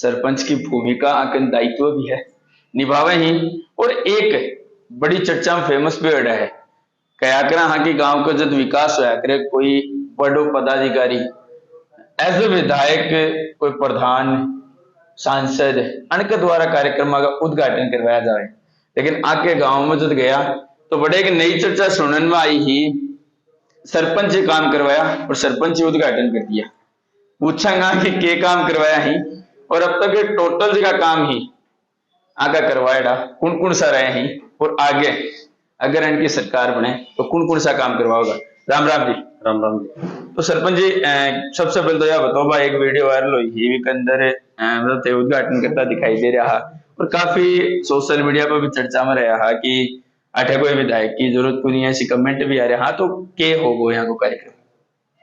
सरपंच की भूमिका आकन दायित्व भी है निभावे ही। और एक बड़ी चर्चा में फेमस भी हो रहा है कया करा हाँ कि गांव का जब विकास होया करे कोई बड़ो पदाधिकारी एज ए विधायक कोई प्रधान सांसद अनके द्वारा कार्यक्रम का उद्घाटन करवाया जाए। लेकिन आके गांव में जब गया तो बड़े एक नई चर्चा सुनने में आई ही सरपंच ही काम करवाया और सरपंच ही उद्घाटन कर दिया। पूछांगा कि के काम करवाया ही और अब तक टोटल जगह काम ही आगा करवाएगा कौन कौन सा रहे हैं और आगे अगर इनकी सरकार बने तो कौन कौन सा काम करवाओगा। राम राम जी। राम राम जी। तो सरपंच जी सबसे पहले तो यह बताओ भाई एक वीडियो वायरल हुई ही के अंदर मतलब उद्घाटन करता दिखाई दे रहा और काफी सोशल मीडिया पर भी चर्चा में रहा कि अठे कोई विधायक की जरूरत को नहीं है, ऐसी कमेंट भी आ रहे। हाँ तो के हो गो यहाँ को कार्यक्रम।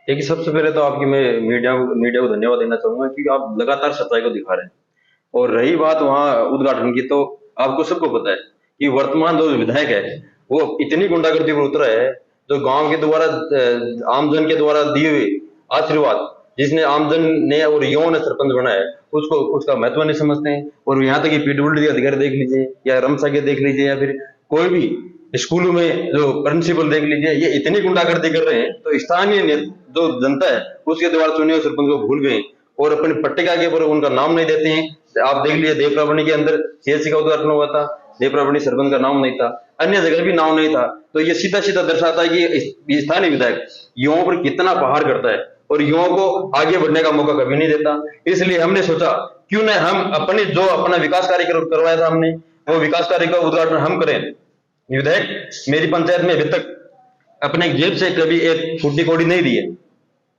देखिए, सबसे पहले तो आपकी मैं मीडिया को धन्यवाद देना चाहूंगा क्योंकि आप लगातार सच्चाई को दिखा रहे हैं। और रही बात वहाँ उद्घाटन की, तो आपको सबको पता है कि वर्तमान जो विधायक है वो इतनी गुंडागर्दी पर उतरा है, जो गांव के द्वारा आमजन के द्वारा दिए हुए आशीर्वाद जिसने आमजन ने और युवाओं ने सरपंच बनाया है उसको उसका महत्व नहीं समझते हैं। और यहाँ तक कि पीडब्ल्यूडी अधिकारी देख लीजिए या रमसा के देख लीजिए या फिर कोई भी स्कूलों में जो प्रिंसिपल देख लीजिए, ये इतनी गुंडागर्दी कर रहे हैं तो स्थानीय जो जनता है उसके द्वारा चुने हुए सरपंच को भूल गए और अपनी पट्टिका के ऊपर उनका नाम नहीं देते हैं। आप देख लीजिए देवप्रावणी के अंदर सीएससी का उद्घाटन हुआ था, देवप्रावणी सरपंच का नाम नहीं था, अन्य जगह भी नाम नहीं था। तो ये सीधा सीधा दर्शाता है कि स्थानीय विधायक युवाओं पर कितना प्रहार करता है और युवाओं को आगे बढ़ने का मौका कभी नहीं देता। इसलिए हमने सोचा क्यों न हम अपना विकास कार्य करवाया था हमने, वो विकास कार्य का उद्घाटन हम करें। विधायक मेरी पंचायत में अभी तक अपने जेब से कभी एक फुट्टी कौड़ी नहीं दी है।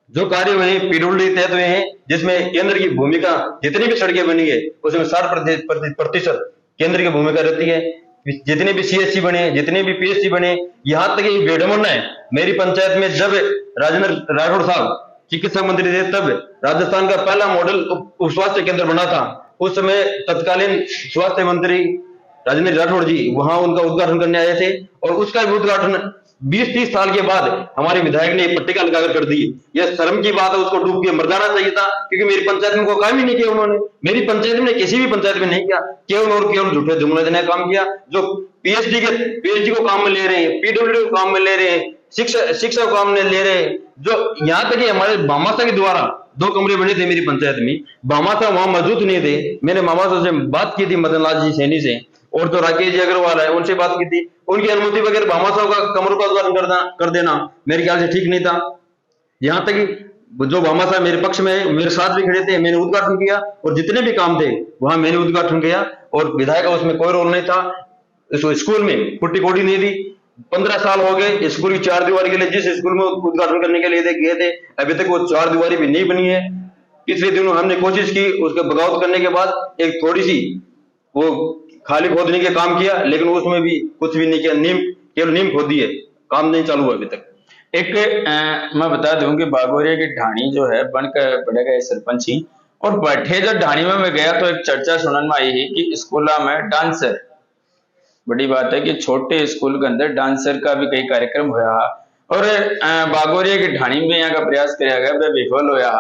जो कार्य हुए पीडब्ल्यूडी तहत हुए हैं जिसमें केंद्र की भूमिका, जितनी भी सड़कें बनी है उसमें 60% केंद्र की भूमिका रहती है। जितने भी सीएससी बने, जितने भी पीएचसी बने, यहाँ तक ये बेडमोना है मेरी पंचायत में जब राजेंद्र राठौड़ साहब चिकित्सा मंत्री थे तब राजस्थान का पहला मॉडल उप स्वास्थ्य केंद्र बना था। उस समय तत्कालीन स्वास्थ्य मंत्री राजेंद्र राठौड़ जी वहां उनका उद्घाटन करने आए थे और उसका भी उद्घाटन 20-30 साल के बाद हमारे विधायक ने पट्टिका लगाकर कर दी। यह शर्म की बात है, उसको डूब के मर जाना चाहिए था क्योंकि मेरी पंचायत में कोई काम ही नहीं किया उन्होंने। मेरी पंचायत में किसी भी पंचायत में नहीं किया, केवल और केवल झूठे जुमले देने का काम किया। जो पीएचडी को काम में ले रहे हैं, पीडब्ल्यूडी को काम में ले रहे हैं, शिक्षा को काम में ले रहे हैं। जो यहाँ तक हमारे भामाशाह के द्वारा 2 कमरे बने थे मेरी पंचायत में, भामाशाह वहां मौजूद नहीं थे। मैंने भामाशाह से बात की थी, मदन लाल जी सैनी से और जो राकेश जी अग्रवाल है उनसे बात की थी, उनकी अनुमति बगैर भामाशाह का कमरों का उद्घाटन कर देना मेरे ख्याल से ठीक नहीं था। यहाँ तक जो भामाशाह मेरे पक्ष में मेरे साथ भी खड़े थे, मैंने उद्घाटन किया और जितने भी काम थे वहां मैंने उद्घाटन किया और विधायक का उसमें कोई रोल नहीं था। स्कूल में फुट्टी कौड़ी नहीं दी। 15 साल हो गए स्कूल की 4 दीवारी के लिए, जिस स्कूल में उद्घाटन करने के लिए गए थे अभी तक वो 4 दीवारी भी नहीं बनी है। पिछले दिनों हमने कोशिश की, उसके बगावत करने के बाद एक थोड़ी सी वो खाली खोदने के काम किया लेकिन उसमें भी कुछ भी नहीं किया, केवल नीम खोदी है, काम नहीं चालू हुआ अभी तक। एक मैं बता दूं कि बागोरिया की ढाणी जो है बनकर बढ़ गए सरपंच ही और बैठे जब ढाणी में मैं गया तो एक चर्चा सुनने में आई है कि स्कूल में डांसर, बड़ी बात है कि छोटे स्कूल के अंदर डांसर का भी कई कार्यक्रम हुआ और बागोरिया की ढाणी में यहाँ का प्रयास किया गया वह विफल होया।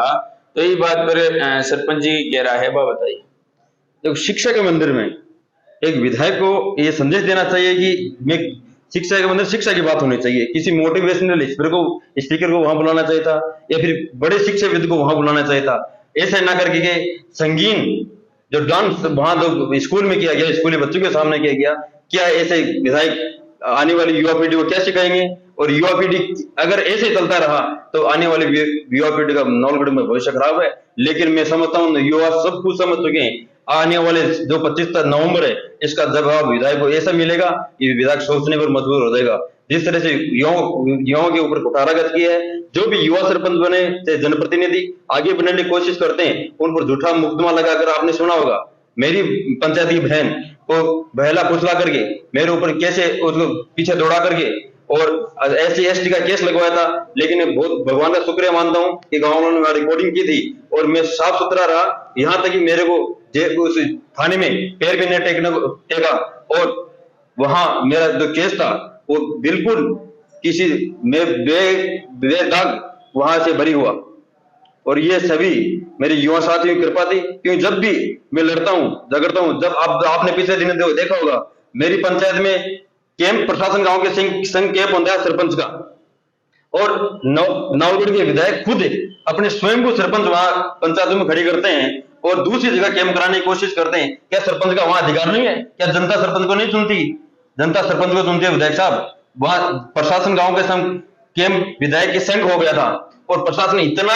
तो ये बात पर सरपंच जी कह रहा है, वह बताइए। देखो, शिक्षा के मंदिर में एक विधायक को ये संदेश देना चाहिए कि मैं शिक्षा के मंदिर, शिक्षा की बात होनी चाहिए। किसी मोटिवेशनल स्पीकर को वहां बुलाना चाहिए था या फिर बड़े शिक्षाविद को वहां बुलाना चाहिए था। ऐसा ना करके संगीन जो डांस वहां जो स्कूल में किया गया, स्कूली बच्चों के सामने किया गया, क्या ऐसे विधायक आने वाली युवा पीढ़ी को क्या सिखाएंगे? और युवा पीढ़ी अगर ऐसे चलता रहा तो आने वाली युवा पीढ़ी का नौलगढ़ में भविष्य खराब है। लेकिन मैं समझता हूँ युवा सब कुछ समझ चुके हैं। आने वाले जो 25 नवंबर है इसका जवाब विधायक को ऐसा मिलेगा कि विधायक सोचने पर मजबूर हो जाएगा। जिस तरह से युवाओं के ऊपर कुठाराघात किया है, जो भी युवा सरपंच बने चाहे जनप्रतिनिधि आगे बढ़ने की कोशिश करते हैं उन पर झूठा मुकदमा लगाकर, आपने सुना होगा मेरी पंचायत की बहन को बहला फुसला करके मेरे ऊपर कैसे उसको पीछे दौड़ा करके और SC/ST का केस लगवाया था। लेकिन बहुत भगवान का शुक्रिया मानता हूँ कि गाँव वालों ने रिकॉर्डिंग की थी और मैं साफ सुथरा रहा। यहाँ तक कि मेरे को उस थाने में पैर भी नहीं टेका और वहां मेरा जो केस था वो बिल्कुल किसी में बेदाग वहां से भरी हुआ। और ये सभी मेरे युवा साथियों की कृपा थी, क्योंकि जब भी मैं लड़ता हूँ झगड़ता हूँ, जब आपने पिछले दिन देखा होगा मेरी पंचायत में कैंप, प्रशासन गांव के संघ कैंप होता है सरपंच का, और नवगढ़ के विधायक खुद अपने स्वयं को सरपंच वहां पंचायतों में खड़ी करते हैं और दूसरी जगह कैंप कराने की कोशिश करते हैं। क्या सरपंच का वहां अधिकार नहीं है? क्या जनता सरपंच को नहीं चुनती? जनता सरपंच को चुनती है विधायक साहब। वहां प्रशासन गांव के संघ कैंप विधायक के संघ हो गया था और प्रशासन इतना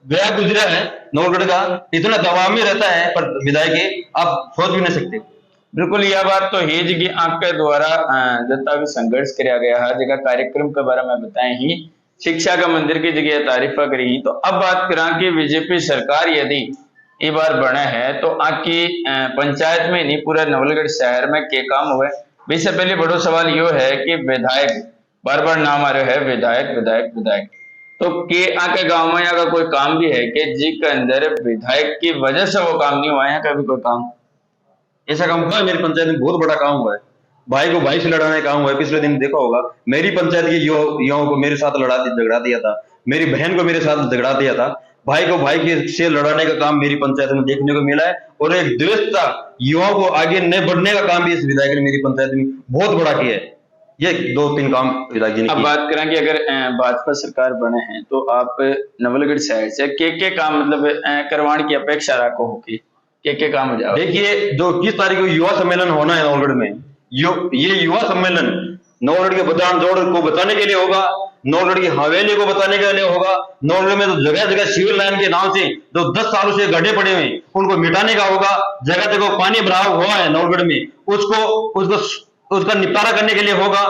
गया गुजरा है नवगढ़ का, इतना दबाव में रहता है पर विधायक आप सोच भी नहीं सकते। बिल्कुल यह बात तो है जी कि आपके द्वारा जनता भी संघर्ष किया गया है जगह कार्यक्रम के बारे में बताए ही शिक्षा का मंदिर की जगह तारीफा करी। तो अब बात करा कि बीजेपी सरकार यदि ये बार बने है तो आपकी पंचायत में नहीं पूरा नवलगढ़ शहर में क्या काम हुआ? इससे पहले बड़ो सवाल यो है कि विधायक बार बार नाम आ रहा है, विधायक विधायक विधायक, तो के आके गांव में यहाँ का कोई काम भी है कि जी के अंदर विधायक की वजह से वो काम नहीं हुआ है? कभी कोई काम ऐसा काम हुआ है मेरी पंचायत में? बहुत बड़ा काम हुआ है। भाई को भाई से लड़ाने का काम हुआ है। पिछले दिन देखा होगा मेरी पंचायत के युवाओं को मेरे साथ झगड़ा दिया था, मेरी बहन को मेरे साथ झगड़ा दिया था। भाई को भाई के से लड़ाने का काम मेरी पंचायत में देखने को मिला है और एक द्वेषता युवाओं को आगे न बढ़ने का काम भी इस विधायक ने मेरी पंचायत में बहुत बड़ा किया है। ये 2-3 काम विधायक जी ने। अब बात करें कि अगर भाजपा सरकार बने हैं तो आप नवलगढ़ शहर से के काम मतलब करवाने की अपेक्षा रखो होगी, के काम हो जाओ? देखिए जो 21 तारीख को युवा सम्मेलन होना है नवलगढ़ में, ये युवा सम्मेलन नवलगढ़ के बदान जोड़ को बचाने के लिए होगा, नवलगढ़ की हवेली को बचाने के लिए होगा। नवलगढ़ में तो जगह जगह सिविल लाइन के नाम से जो 10 सालों से गड्ढे पड़े हुए उनको मिटाने का होगा। जगह जगह पानी भराव हुआ है नवलगढ़ में, उसका निपटारा करने के लिए होगा।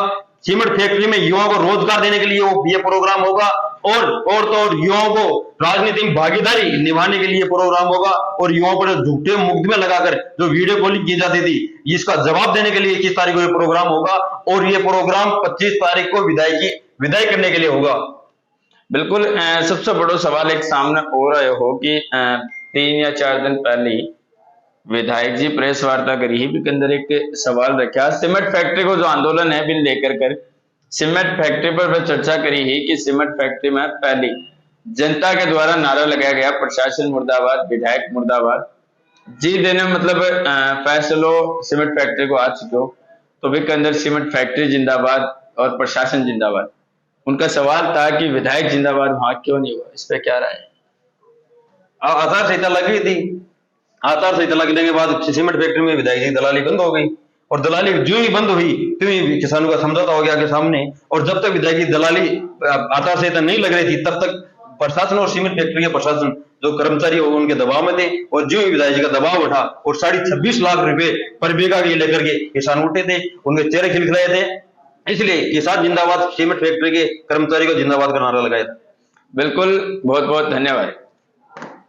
सीमेंट फैक्ट्री में युवाओं को रोजगार देने के लिए ये प्रोग्राम होगा और युवाओं को राजनीति में भागीदारी निभाने के लिए प्रोग्राम होगा और युवाओं पर झूठे मुकदमे लगाकर जो वीडियो कॉलिंग की जाती थी इसका जवाब देने के लिए 21 तारीख को ये प्रोग्राम होगा और ये प्रोग्राम 25 तारीख को विदाई करने के लिए होगा। बिल्कुल सबसे बड़ा सवाल एक सामने हो रहा हो कि 3 या 4 दिन पहले विधायक जी प्रेस वार्ता करी ही के अंदर एक सवाल रखा सीमेंट फैक्ट्री को जो आंदोलन है बिल लेकर कर सीमेंट फैक्ट्री पर वह चर्चा करी ही कि सीमेंट फैक्ट्री में पहले जनता के द्वारा नारा लगाया गया प्रशासन मुर्दाबाद विधायक मुर्दाबाद जी देने मतलब फैसलो सीमेंट फैक्ट्री को आ चुके हो तो वे के अंदर सीमेंट फैक्ट्री जिंदाबाद और प्रशासन जिंदाबाद। उनका सवाल था कि विधायक जिंदाबाद वहां क्यों नहीं हुआ, इस पे क्या राय है? आचार संहिता लगी थी, आचार संहिता लगने के बाद सीमेंट फैक्ट्री में विधायक जी दलाली बंद हो गई और दलाली जो ही बंद हुई तो ही किसानों का समझौता हो गया के सामने। और जब तक विधायक जी दलाली आचार संहिता नहीं लग रही थी तब तक प्रशासन और सीमेंट फैक्ट्री के प्रशासन जो कर्मचारी हो उनके दबाव में थे और जो ही विधायक जी का दबाव उठा और 26.5 लाख रुपए पर बीघा के लेकर के किसान उठे थे, उनके चेहरे खिलखिलाए थे। इसलिए किसान जिंदाबाद सीमेंट फैक्ट्री के कर्मचारी को जिंदाबाद का नारा लगाया था। बिल्कुल, बहुत बहुत धन्यवाद।